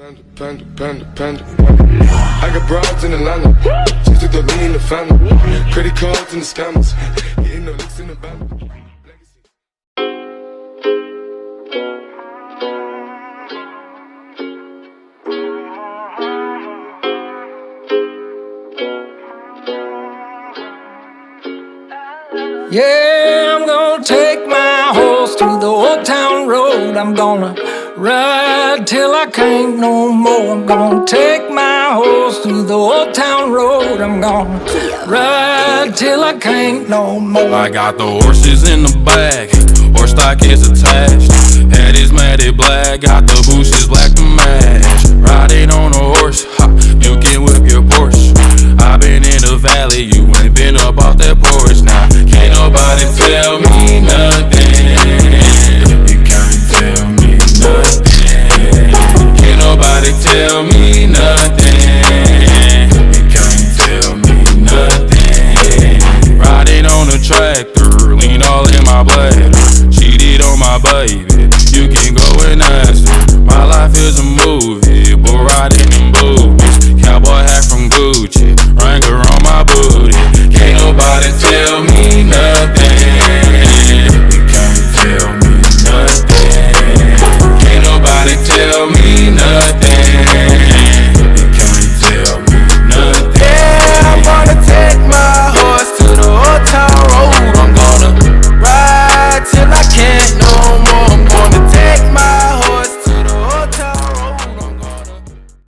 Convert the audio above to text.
Panda. I got broads in Atlanta, just to throw me in the family. Credit cards and the scammers, getting no licks in the band. Yeah, I'm gonna take my horse to the old town road. I'm gonna ride till I can't no more. I'm gonna take my horse to the old town road. I'm gonna ride till I can't no more. I got the horses in the bag, horse stock is attached. Head is matted black, got the bushes black to match. Riding on a horse, ha, you can whip your Porsche. I been in the valley, you ain't been up off that porch. Now, can't nobody tell me nothing. You can't tell me nothing. Can't nobody tell